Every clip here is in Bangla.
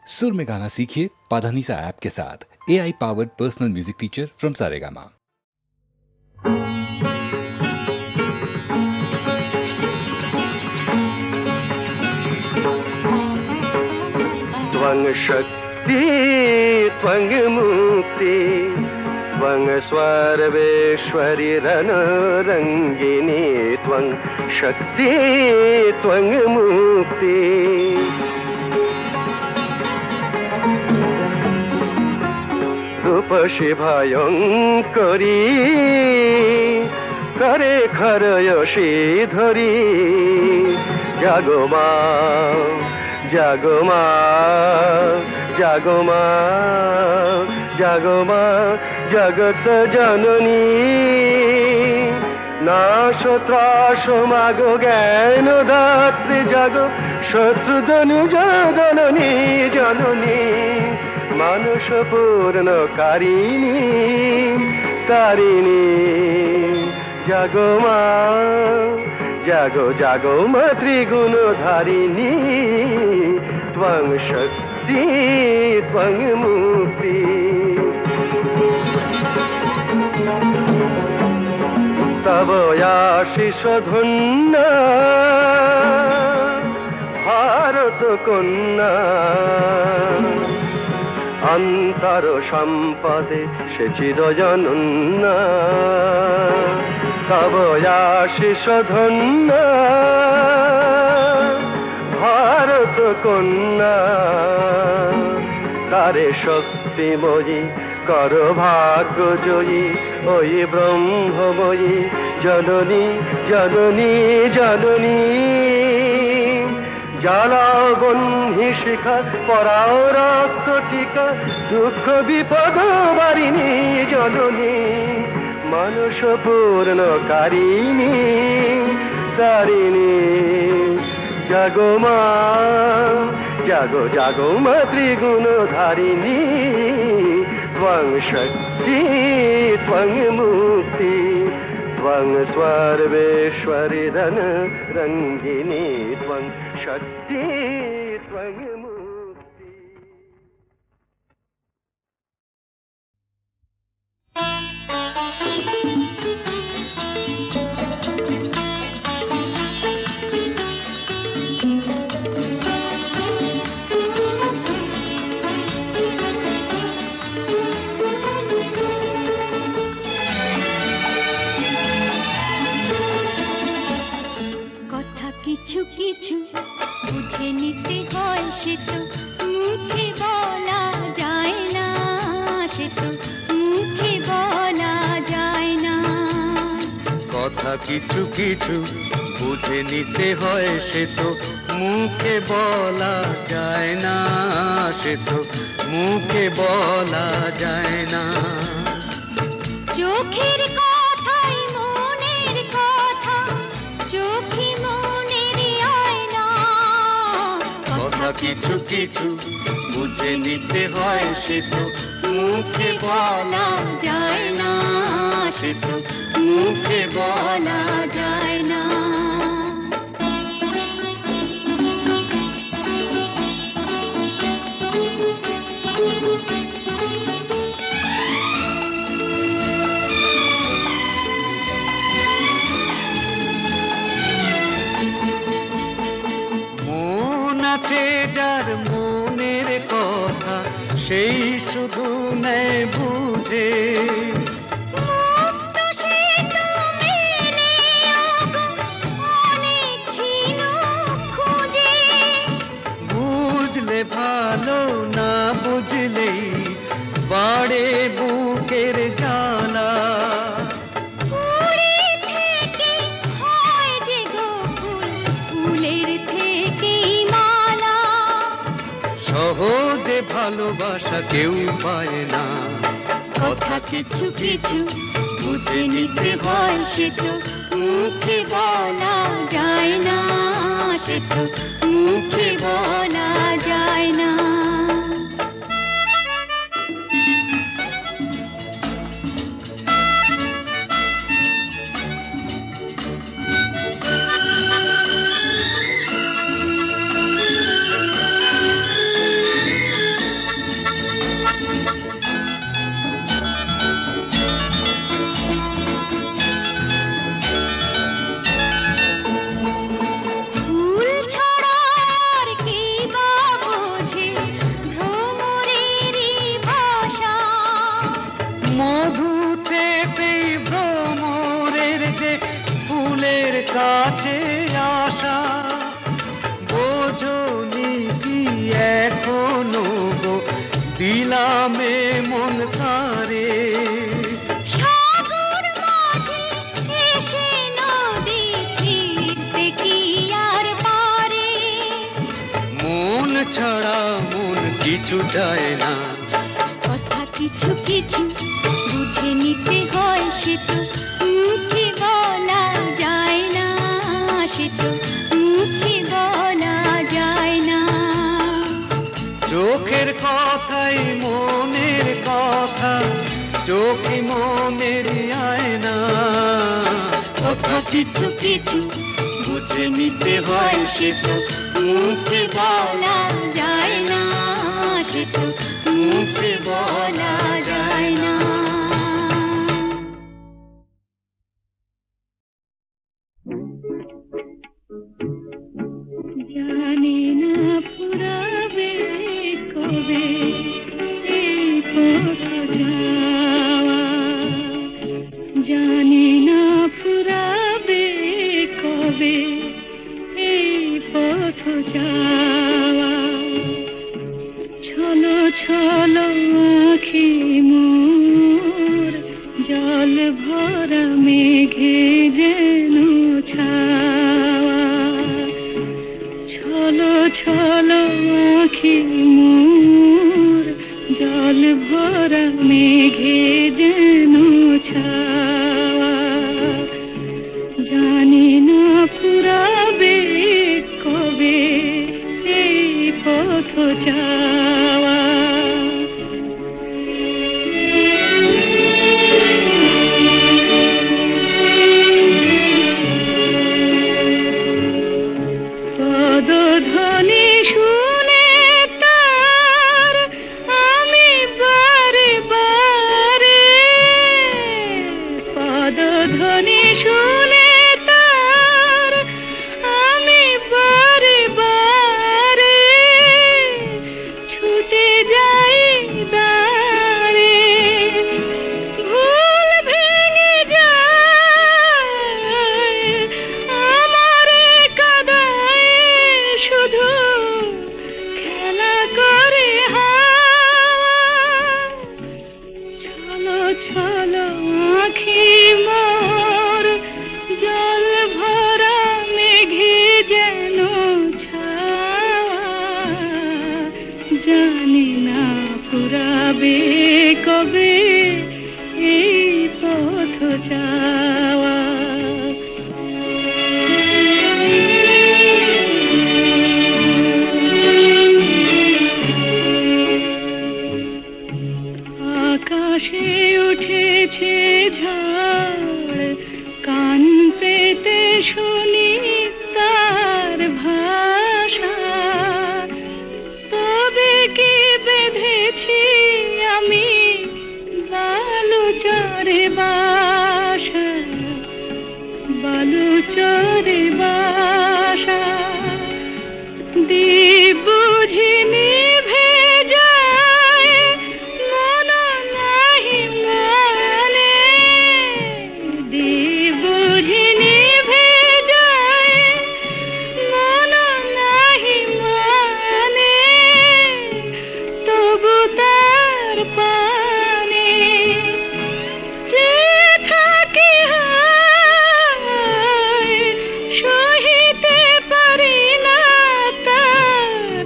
सुर में गाना सीखिए पाधानीसा ऐप के साथ। AI powered personal music teacher from Saregama. त्वं शक्ति त्वं मुक्ति त्वं सर्वेश्वरी रणरङ्गिनी त्वं शक्ति त्वं मुक्ति रूपसी भयङ्करी करे खरयसी धरी जागो मा जागो मा जागो मा जागो मा जगत जननी नाश त्रास मागो ज्ञान दात्री जागो शत्रुधनु जननी जननी मानुष पूर्णकारिणी तारिणी जागो मा जागो जागो मा त्रिगुणधारिणी त्वं शक्ति त्वं मुक्ति तव आशीष धन्य भारत कन्या अंतर सम्पदे से चिरजनन्या तव आशीष धन्य भारत कन्या तारे शक्तिमयी कर भाग्य जयी ओई ब्रह्ममयी जननी जननी जननी জ্বালাবন্ধি শিখা পরাও রক্ত টিকা দুঃখ বিপদ বারিণী জননী মানুষ পূর্ণকারিণী তারিণী জাগো মা জাগো জাগো মা ত্রিগুণধারিণী ত্বং শক্তি ত্বং মুক্তি त्वं सर्वेश्वरी रणरङ्गिनी त्वं शक्ति त्वं मुक्ति। কিছু কিছু বুঝে নিতে হয় সে তো মুখে বলা যায় না সে তো মুখে বলা যায় না কথা কিছু কিছু বুঝে নিতে হয় সে তো মুখে বলা যায় না সে তো মুখে বলা যায় না চোখের কথাই মনের কথা চোখে কথা কিছু কিছু বুঝে নিতে হয় সে তো মুখে বলা যায় না সে তো মুখে বলা যায় না আছে যার মনের কথা সেই শুধু নেয় বুঝে বুঝলে ভালো না বুঝলেই বাড়ে বুকের জ্বালা সহজে ভালোবাসা কেউ পায় না কথা কিছু কিছু বুঝে নিতে হয় সে তো মুখে বলা যায় না সে তো মুখে বলা যায় না দিলামে মন তারে, সাগর মাঝে এসে নদী ফিরতে কি আর পারে। মন ছাড়া মন কিছু চায় না, কথা কিছু কিছু বুঝে নিতে হয়, সে তো মুখে বলা যায় না, সে তো মুখে বলা যায় না। চোখের কথাই মনের কথা, চোখে মনের আয়না। কথা কিছু কিছু বুঝে নিতে হয়, সে তো মুখে বলা যায় না, সে তো মুখে বলা যায় না। জানি না ফুরাবে কবে এই পথ যাওয়া, জানি না ফুরাবে কবে এই পথ যাওয়া। ছলো ছলো আঁখি মোর জল ভরা মেঘে যেন ছাওয়া। ছলো ছলো আঁখি মোর জল ভরা মেঘে যেন ছাওয়া। জানি না ফুরাবে কবে এই পথ যাওয়া। পদধ্বনি শুনে তার আমি বারে বারে, পদধ্বনি শুনে তার আমি বারে বারে ছুটে যাই দাঁড়ে। ভুল ভেঙে যায় আমারে কাদায়, শুধু খেলা করে হাওয়া। ছলো ছলো আঁখি মোর জল ভরা মেঘে যেন ছাওয়া। জানি না ফুরাবে কবে এই পথ যাওয়া। আকাশে উঠেছে ঝড়, কান পেতে শুনি তার ভাষা। তবে কি বেঁধেছি আমি বালুচরে বাসা, বালুচরে বাসা। দীপ বুঝি নিভে যায় মন নাহি মানে, দীপ বুঝি নিভে যায় মন নাহি মানে। তবু তার পানে যে থাকি হায়, সহিতে পারি না তার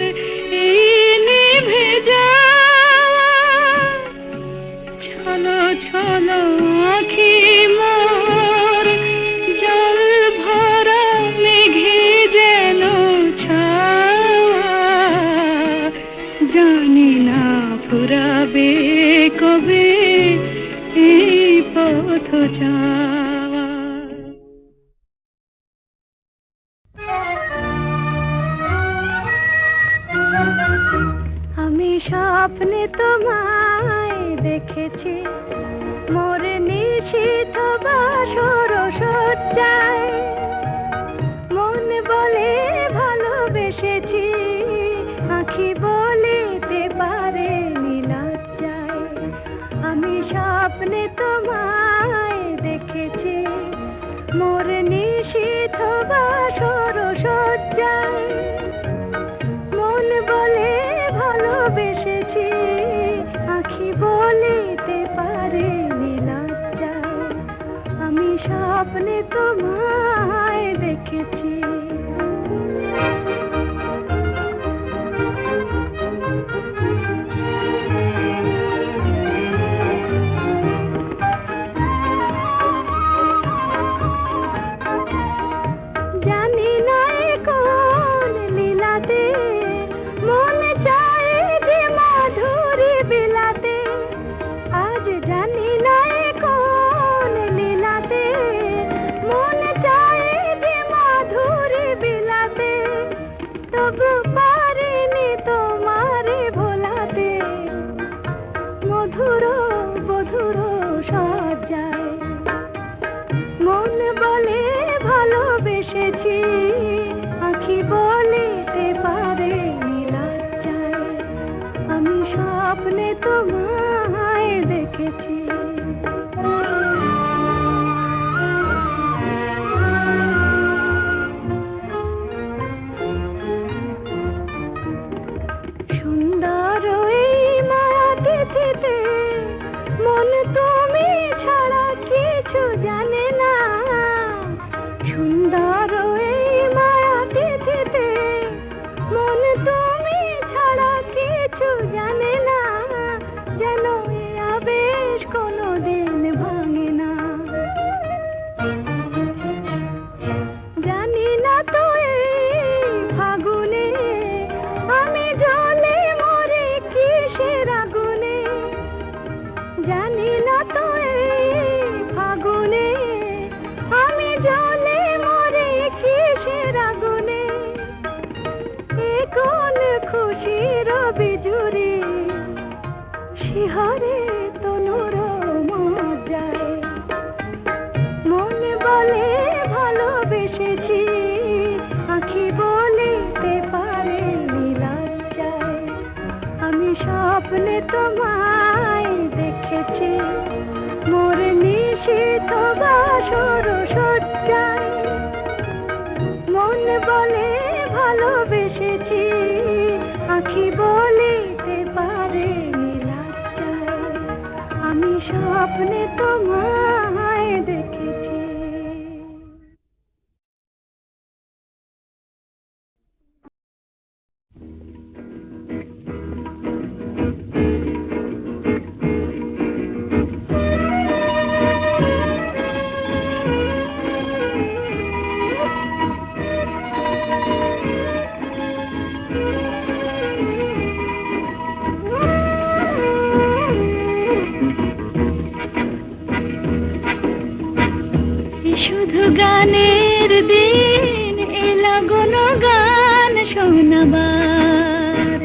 এই নিভে যাওয়া। ছলো ছলো আঁখি মোর জল ভরা মেঘে যেন ছাওয়া। জানি না ফুরাবে কবে এই পথ যাওয়া। আমি স্বপ্নে তোমায় দেখেছি মোর নিশীথ বাসর সজ্জায়। মন বলে ভালোবেসেছি, আঁখি বলিতে পারে নীলজ্জায়। আমি স্বপ্নে তোমায় দেখেছি মোর নিশীথ বাসর সজ্জায়। মন বলে ভালোবেসেছি, স্বপ্নে তোমায় দেখেছি। সুন্দর এই মায়া তিথিতে মন তুমি ছাড়া কিছু জানে না। সুন্দর এই মায়া তিথিতে মন তুমি ছাড়া কিছু জানে না। যেন এ আবেশ কোনোদিন ভাঙে না। জানি না তো এই ফাগুনে আমি জ্বলে মরে কিসের আগুনে। জানি না তো এই ফাগুনে আমি জ্বলে মরে কিসের আগুনে। এ কোন খুশির বিজুরি শিহরে তনুর মজ্জায়। মন বলে ভালোবেসেছি, আঁখি বলিতে পারে লজ্জায়। আমি স্বপ্নে তোমায় দেখেছি মোর নিশীথ বাসর সজ্জায়। মন বলে ভালোবেসেছি, আঁখি বলিতে পারে লজ্জায়। আমি স্বপ্নে তোমায় দেখেছি। শুধু গানের দিন এলা গুণ গান শোনাবার।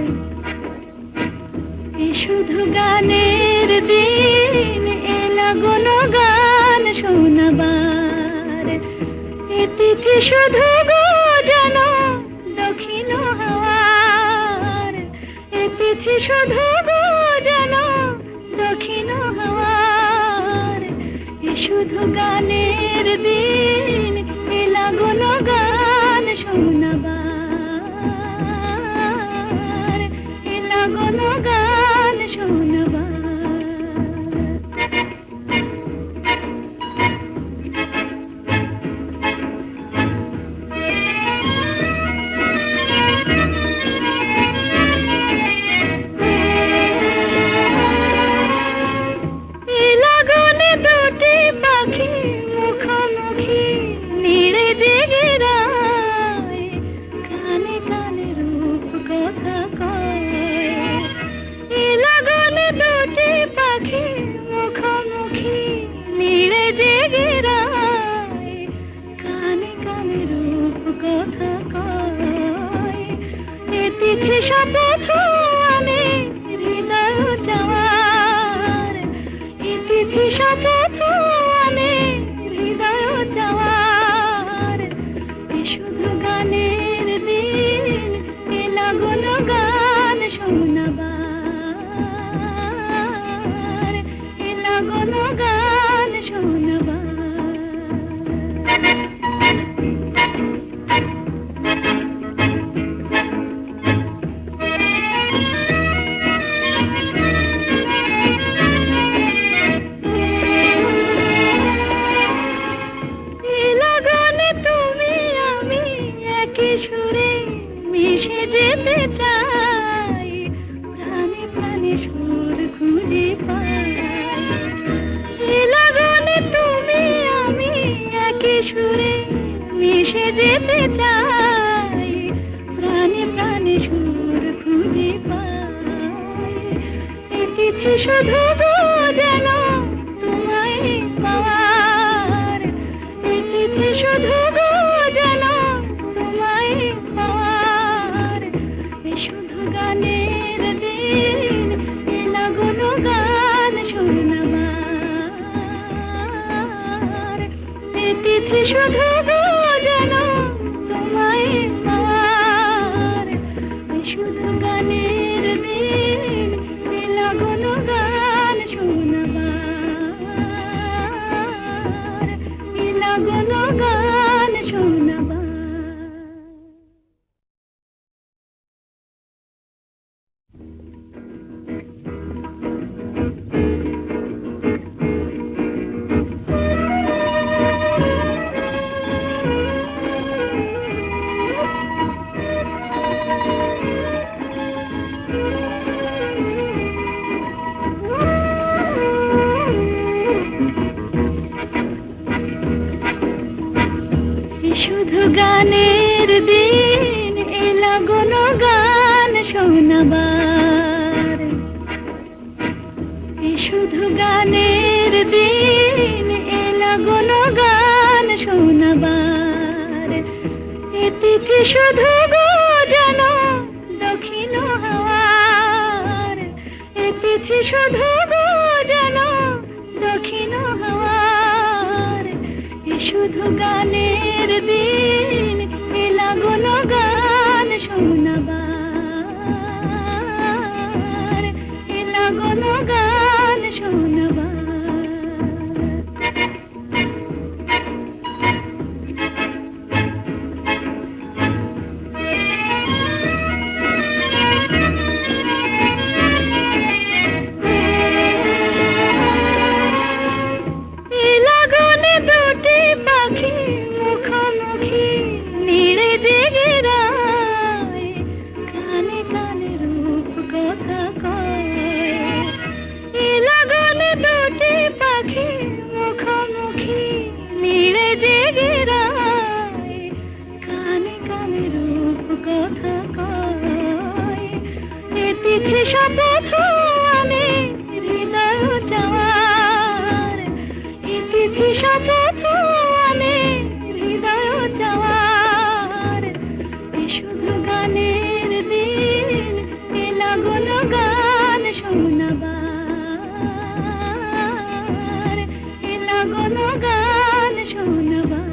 শুধু গানের দিন এলা গুণ গান শোনাবার। এ তিথি শুধু গো যেন দক্ষিণ হাওয়ার। এ তিথি শুধু গো যেন দক্ষিণ হাওয়ার। শুধু গানের দিন এলা গুণ গান শোনাবার। এলা গুণ গান শোনাবার। শপথ আনে হৃদয় চাওয়ার। ইতিথি শপথ আনে হৃদয় চাওয়ার। শুধু গানের দিন এলা গুণ গান শোনাবার। এলা গুণ গান শোনাবার। সুরে মিশে যেতে চাই, প্রাণে প্রাণে সুর খুঁজে পাই। লাগনে তুমি আমি একই সুরে মিশে যেতে চাই, প্রাণে প্রাণে সুর খুঁজে পাই। এই তিথি শুধু গো যেন তোমায় পাওয়ার। এই তিথি শুধু গো যেন শুধু গানের দিন এলা গুণ গান শোনাবার। এ তিথি শুধু গো যেন তোমায় পাওয়ার। শুধু গানের দিন এলা তিথি শুধু গো যেন দক্ষিণ হাওয়ার, এ তিথি শুধু গো যেন দক্ষিণ হাওয়ার, এ শুধু গানের দিন, এ লাগল গান শোনাবার, এ লাগল গান শোনাবার। তিথি শপথ আনে হৃদয় যাওয়ার, এ তিথি শপথ আনে হৃদয় যাওয়ার, এ শুধু গানের দিন, এ লাগল গান শোনাবার, এ লাগল গান শোনাবার।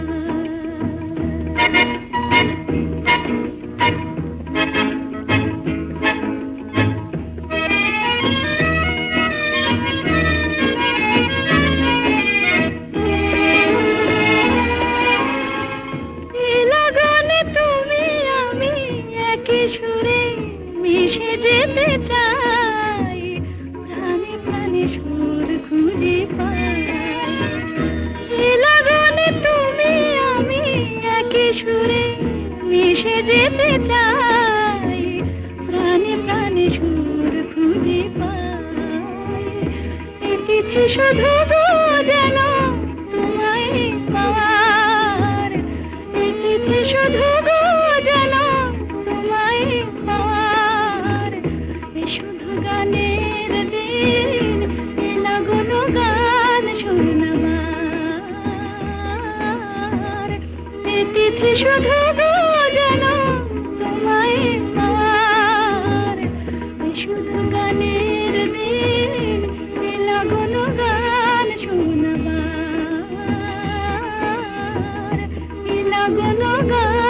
সুরে মিশে যেতে চাই, প্রাণে প্রাণে সুর খুঁজে পাই, এ লগনে তুমি আমি একই সুরে মিশে যেতে চাই, প্রাণে প্রাণে সুর খুঁজে পাই, এ তিথি শুধু গো যেন তোমায় পাওয়ার, এ তিথি শুধু গো যেন পাওয়ার, এ শুধু গানের দিন, এ লাগল গান শোনাবার, এ তিথি শুধু গো যেন তোমায় পাওয়ার, এ শুধু গানের দিন, এ লাগল গান শোনাবার, এ লাগল গান